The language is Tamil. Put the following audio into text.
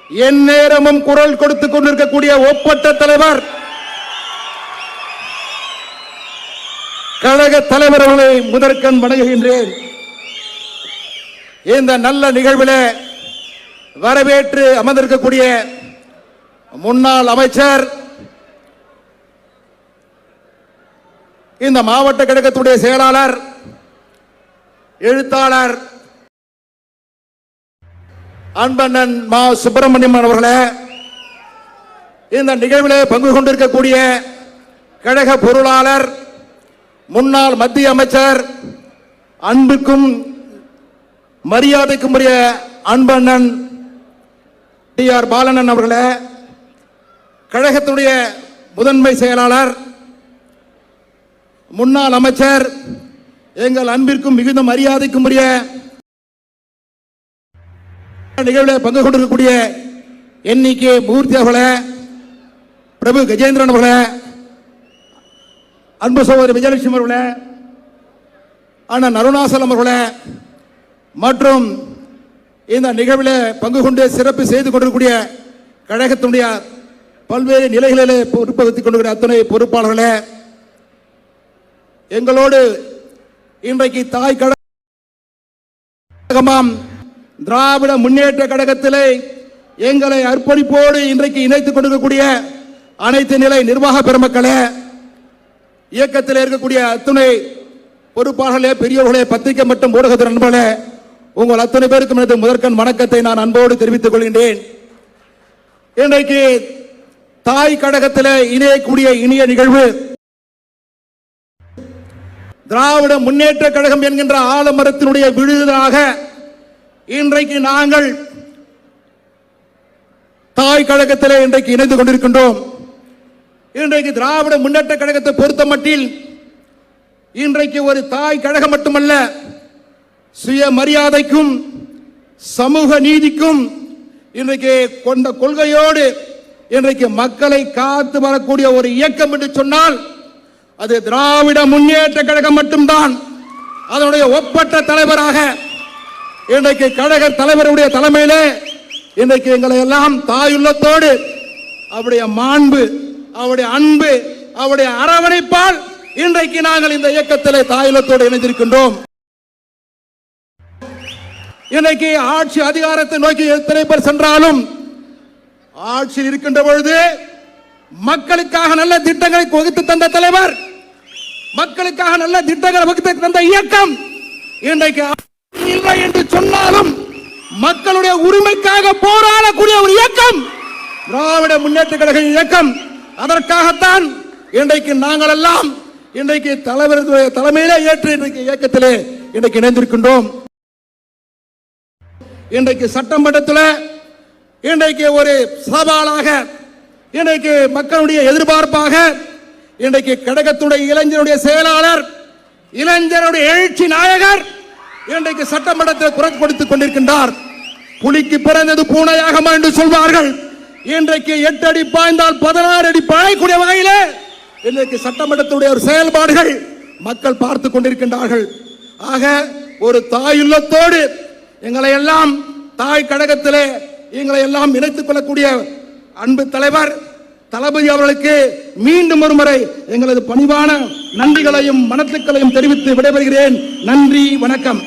எந்நேரமும் குரல் கொடுத்துக் கொண்டிருக்கக்கூடிய ஒப்பற்ற தலைவர் கழக தலைவர் அவர்களை முதற்கண் வணங்குகின்றேன். இந்த நல்ல நிகழ்வில் வரவேற்று அமர்ந்திருக்கக்கூடிய முன்னாள் அமைச்சர், இந்த மாவட்ட கழகத்துடைய செயலாளர், எழுத்தாளர் அன்பண்ணன் மா சுப்பிரமணியம் அவர்களே, இந்த நிகழ்வில் பங்கு கொண்டிருக்கக்கூடிய கழக பொருளாளர், முன்னாள் மத்திய அமைச்சர், அன்புக்கும் மரியாதைக்கும் உரிய அன்பண்ணன் டி ஆர் பாலன் அவர்களே, கழகத்துடைய முதன்மை செயலாளர், முன்னாள் அமைச்சர், எங்கள் அன்பிற்கும் மிகுந்த மரியாதைக்கும் உரிய நிகழ்வில் பங்கு கொண்டிருக்கக்கூடிய எண்ணிக்கை மூர்த்தி அவர்களே, பிரபு கஜேந்திரன் அவர்களே, அன்பு சகோதரி விஜயலட்சுமி அவர்களே, அண்ணன் அருணாசலம் அவர்களே, மற்றும் இந்த நிகழ்வில் பங்கு கொண்டு சிறப்பு செய்து கொண்டிருக்கக்கூடிய கழகத்தினுடைய பல்வேறு நிலைகளிலே பொறுப்பு வைத்துக் கொண்டிருக்கிற அத்தனை பொறுப்பாளர்களே, எங்களோடு இன்றைக்கு தாய் கழகமாம் திராவிட முன்னேற்ற கழகத்திலே எங்களை அர்ப்பணிப்போடு இன்றைக்கு இணைத்துக் கொண்டிருக்கக்கூடிய அனைத்து நிலை நிர்வாக பெருமக்களே, இயக்கத்தில் இருக்கக்கூடிய அத்துணை பொறுப்பாளர்களே, பெரியவர்களே, பத்திரிகை மற்றும் ஊடகத்தின் நண்பர்களே, உங்கள் அத்தனை பேருக்கும் எனது முதற்கண் வணக்கத்தை நான் அன்போடு தெரிவித்துக் கொள்கின்றேன். இன்றைக்கு தாய் கழகத்தில் இணையக்கூடிய இனிய நிகழ்வு திராவிட முன்னேற்ற கழகம் என்கின்ற ஆலமரத்தினுடைய விழுதாக இன்றைக்கு நாங்கள் தாய் கழகத்தில் இன்றைக்கு இணைந்து கொண்டிருக்கின்றோம். இன்றைக்கு திராவிட முன்னேற்ற கழகத்தை பொறுத்த மட்டில் இன்றைக்கு ஒரு தாய் கழகம் மட்டுமல்ல, சுய மரியாதைக்கும் சமூக நீதிக்கும் இன்றைக்கு கொண்ட கொள்கையோடு இன்றைக்கு மக்களை காத்து வரக்கூடிய ஒரு இயக்கம் என்று சொன்னால் அது திராவிட முன்னேற்ற கழகம் மட்டும்தான். அதனுடைய ஒப்பற்ற தலைவராக இன்றைக்கு கழக தலைவருடைய தலைமையிலே இன்றைக்கு எங்களை எல்லாம் தாயுள்ளத்தோடு அவருடைய மாண்பு, அவருடைய அன்பு, அவருடைய அரவணைப்பால் இன்றைக்கு நாங்கள் இந்த இயக்கத்திலே தாயுள்ளத்தோடு இணைந்திருக்கின்றோம். இன்றைக்கு ஆட்சி அதிகாரத்தை நோக்கி எத்தனை பேர் சென்றாலும் ஆட்சியில் இருக்கின்ற பொழுது மக்களுக்காக நல்ல திட்டங்களை வகுத்து தந்த தலைவர், மக்களுக்காக நல்ல திட்டங்களை வகுத்து தந்த இயக்கம் இன்றைக்கு இல்லை என்று சொன்னாலும் மக்களுடைய உரிமைக்காக போராடக்கூடிய ஒரு இயக்கம் திராவிட முன்னேற்ற கழக இயக்கம். அதற்காகத்தான் இன்றைக்கு நாங்கள் எல்லாம் இன்றைக்கு தலைவருடைய தலைமையிலே ஏற்று இன்றைக்கு இயக்கத்திலே இன்றைக்கு இணைந்திருக்கின்றோம். இன்றைக்கு சட்டமன்றத்தில் இன்றைக்கு ஒரு சவாலாக இன்றைக்கு மக்களுடைய எதிர்பார்ப்பாக இன்றைக்கு கழகத்துடைய இளைஞருடைய செயலாளர், இளைஞருடைய எழுச்சி நாயகர் இன்றைக்கு சட்டமன்றத்தில் குரல் கொடுத்துக் கொண்டிருக்கின்றார். புலிக்கு பிறந்தது பூனையாகமா என்று சொல்வார்கள். இன்றைக்கு 8 அடி பாய்ந்தால் 16 அடி பாயக்கூடிய வகையிலே இன்றைக்கு சட்டமன்றத்துடைய ஒரு செயல்பாடுகள் மக்கள் பார்த்து கொண்டிருக்கின்றார்கள். ஆக ஒரு தாயுள்ளத்தோடு எங்களை எல்லாம் தாய் கழகத்திலே எங்களை எல்லாம் இணைத்துக் கொள்ளக்கூடிய அன்பு தலைவர் தளபதி அவர்களுக்கு மீண்டும் ஒரு முறை எங்களது பணிவான நன்றிகளையும் வணக்கங்களையும் தெரிவித்து விடைபெறுகிறேன். நன்றி, வணக்கம்.